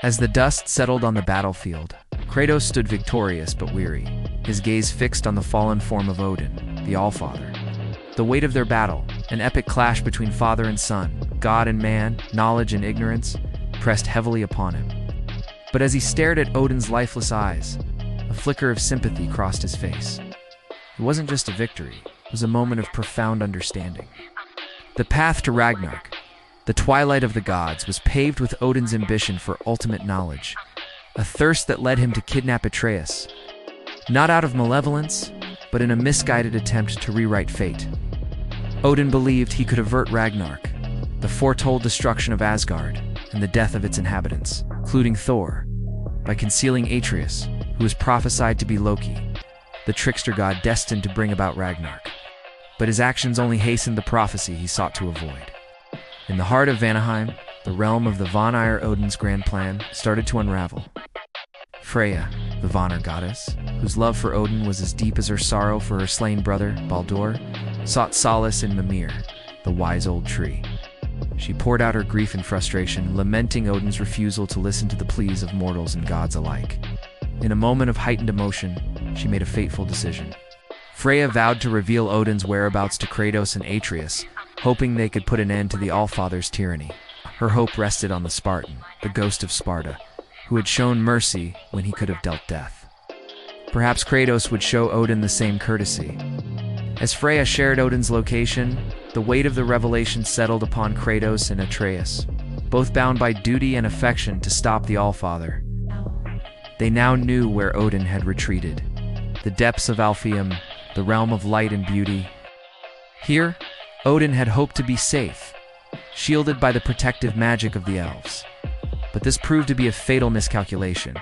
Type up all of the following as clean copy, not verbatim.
As the dust settled on the battlefield, Kratos stood victorious but weary, his gaze fixed on the fallen form of Odin, the Allfather. The weight of their battle, an epic clash between father and son, God and man, knowledge and ignorance, pressed heavily upon him. But as he stared at Odin's lifeless eyes, a flicker of sympathy crossed his face. It wasn't just a victory, it was a moment of profound understanding. The path to Ragnarok, the twilight of the gods, was paved with Odin's ambition for ultimate knowledge, a thirst that led him to kidnap Atreus, not out of malevolence, but in a misguided attempt to rewrite fate. Odin believed he could avert Ragnarok, the foretold destruction of Asgard, and the death of its inhabitants, including Thor, by concealing Atreus, who was prophesied to be Loki, the trickster god destined to bring about Ragnarok. But his actions only hastened the prophecy he sought to avoid. In the heart of Vanaheim, the realm of the Vanir, Odin's grand plan started to unravel. Freya, the Vanir goddess, whose love for Odin was as deep as her sorrow for her slain brother, Baldur, sought solace in Mimir, the wise old tree. She poured out her grief and frustration, lamenting Odin's refusal to listen to the pleas of mortals and gods alike. In a moment of heightened emotion, she made a fateful decision. Freya vowed to reveal Odin's whereabouts to Kratos and Atreus, hoping they could put an end to the Allfather's tyranny. Her hope rested on the Spartan, the ghost of Sparta, who had shown mercy when he could have dealt death. Perhaps Kratos would show Odin the same courtesy. As Freya shared Odin's location, the weight of the revelation settled upon Kratos and Atreus, both bound by duty and affection to stop the Allfather. They now knew where Odin had retreated, the depths of Alfheim, the realm of light and beauty. Here, Odin had hoped to be safe, shielded by the protective magic of the elves. But this proved to be a fatal miscalculation.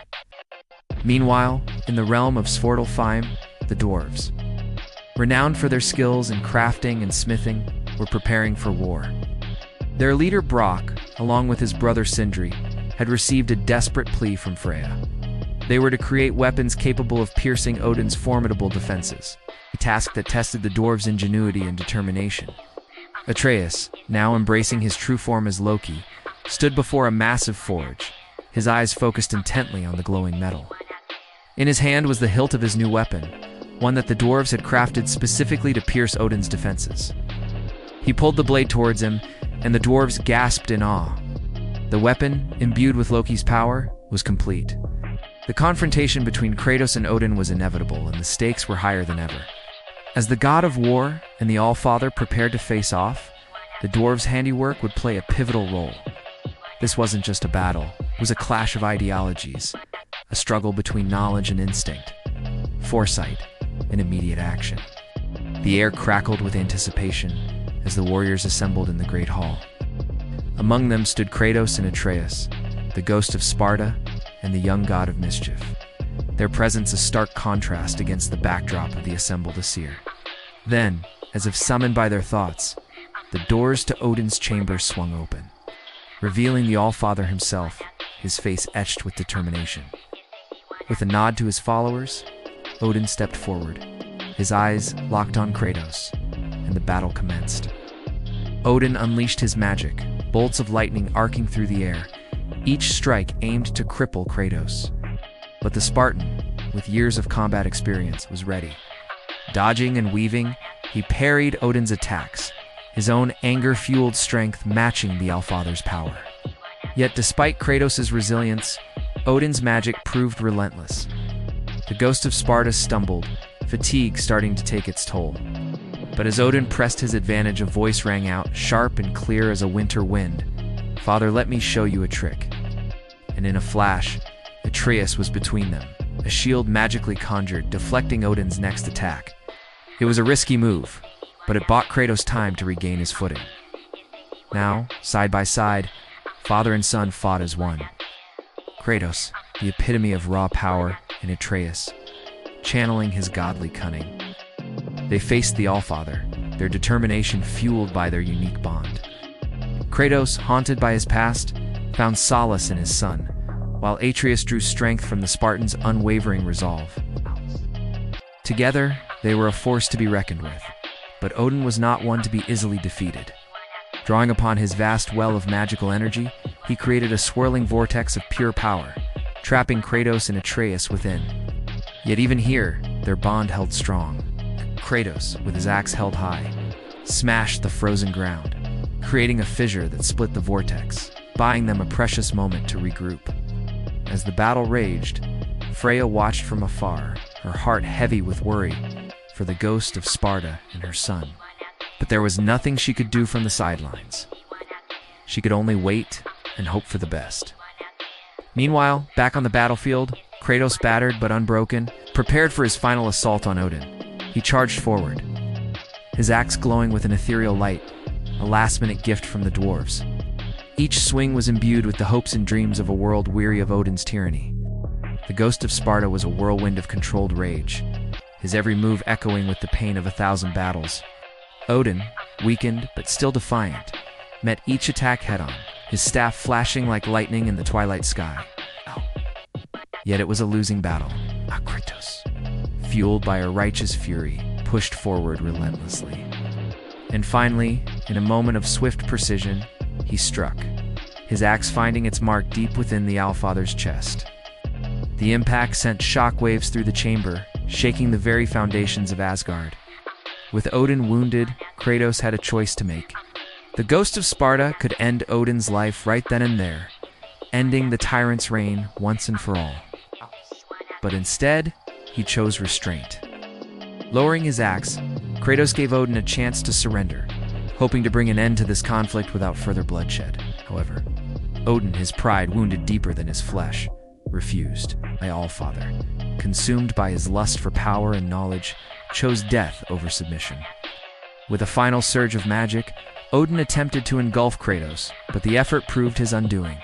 Meanwhile, in the realm of Svartalfheim, the dwarves, renowned for their skills in crafting and smithing, were preparing for war. Their leader Brock, along with his brother Sindri, had received a desperate plea from Freya. They were to create weapons capable of piercing Odin's formidable defenses, a task that tested the dwarves' ingenuity and determination. Atreus, now embracing his true form as Loki, stood before a massive forge, his eyes focused intently on the glowing metal. In his hand was the hilt of his new weapon, one that the dwarves had crafted specifically to pierce Odin's defenses. He pulled the blade towards him, and the dwarves gasped in awe. The weapon, imbued with Loki's power, was complete. The confrontation between Kratos and Odin was inevitable, and the stakes were higher than ever. As the god of war and the Allfather prepared to face off, the dwarves' handiwork would play a pivotal role. This wasn't just a battle, it was a clash of ideologies, a struggle between knowledge and instinct, foresight and immediate action. The air crackled with anticipation as the warriors assembled in the great hall. Among them stood Kratos and Atreus, the ghost of Sparta and the young god of mischief, their presence a stark contrast against the backdrop of the assembled Aesir. Then, as if summoned by their thoughts, the doors to Odin's chamber swung open, revealing the Allfather himself, his face etched with determination. With a nod to his followers, Odin stepped forward, his eyes locked on Kratos, and the battle commenced. Odin unleashed his magic, bolts of lightning arcing through the air, each strike aimed to cripple Kratos. But the Spartan, with years of combat experience, was ready. Dodging and weaving, he parried Odin's attacks, his own anger-fueled strength matching the Allfather's power. Yet despite Kratos' resilience, Odin's magic proved relentless. The ghost of Sparta stumbled, fatigue starting to take its toll. But as Odin pressed his advantage, a voice rang out, sharp and clear as a winter wind. "Father, let me show you a trick." And in a flash, Atreus was between them, a shield magically conjured, deflecting Odin's next attack. It was a risky move, but it bought Kratos time to regain his footing. Now, side by side, father and son fought as one. Kratos, the epitome of raw power, and Atreus, channeling his godly cunning. They faced the Allfather, their determination fueled by their unique bond. Kratos, haunted by his past, found solace in his son, while Atreus drew strength from the Spartan's unwavering resolve. Together, they were a force to be reckoned with, but Odin was not one to be easily defeated. Drawing upon his vast well of magical energy, he created a swirling vortex of pure power, trapping Kratos and Atreus within. Yet even here, their bond held strong. Kratos, with his axe held high, smashed the frozen ground, creating a fissure that split the vortex, buying them a precious moment to regroup. As the battle raged, Freya watched from afar, her heart heavy with worry for the ghost of Sparta and her son. But there was nothing she could do from the sidelines. She could only wait and hope for the best. Meanwhile, back on the battlefield, Kratos, battered but unbroken, prepared for his final assault on Odin. He charged forward, his axe glowing with an ethereal light, a last-minute gift from the dwarves. Each swing was imbued with the hopes and dreams of a world weary of Odin's tyranny. The ghost of Sparta was a whirlwind of controlled rage, his every move echoing with the pain of 1,000 battles. Odin, weakened but still defiant, met each attack head-on, his staff flashing like lightning in the twilight sky. Yet it was a losing battle. Kratos, fueled by a righteous fury, pushed forward relentlessly. And finally, in a moment of swift precision, he struck, his axe finding its mark deep within the Allfather's chest. The impact sent shockwaves through the chamber, shaking the very foundations of Asgard. With Odin wounded, Kratos had a choice to make. The ghost of Sparta could end Odin's life right then and there, ending the tyrant's reign once and for all. But instead, he chose restraint. Lowering his axe, Kratos gave Odin a chance to surrender, hoping to bring an end to this conflict without further bloodshed. However, Odin, his pride wounded deeper than his flesh, refused. The Allfather, consumed by his lust for power and knowledge, chose death over submission. With a final surge of magic, Odin attempted to engulf Kratos, but the effort proved his undoing.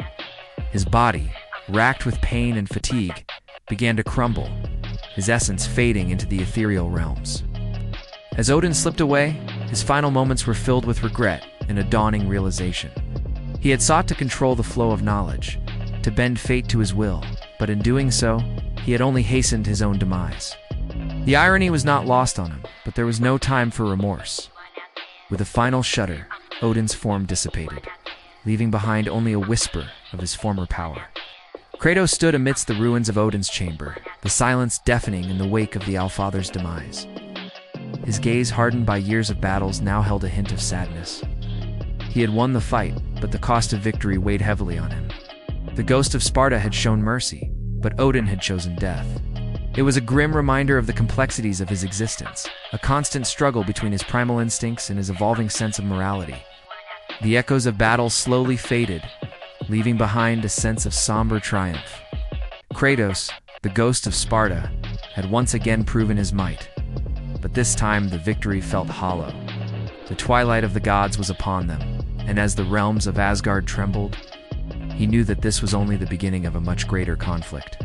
His body, racked with pain and fatigue, began to crumble, his essence fading into the ethereal realms. As Odin slipped away, his final moments were filled with regret and a dawning realization. He had sought to control the flow of knowledge, to bend fate to his will, but in doing so, he had only hastened his own demise. The irony was not lost on him, but there was no time for remorse. With a final shudder, Odin's form dissipated, leaving behind only a whisper of his former power. Kratos stood amidst the ruins of Odin's chamber, the silence deafening in the wake of the Allfather's demise. His gaze, hardened by years of battles, now held a hint of sadness. He had won the fight, but the cost of victory weighed heavily on him. The ghost of Sparta had shown mercy, but Odin had chosen death. It was a grim reminder of the complexities of his existence, a constant struggle between his primal instincts and his evolving sense of morality. The echoes of battle slowly faded, leaving behind a sense of somber triumph. Kratos, the ghost of Sparta, had once again proven his might, but this time the victory felt hollow. The twilight of the gods was upon them, and as the realms of Asgard trembled, he knew that this was only the beginning of a much greater conflict.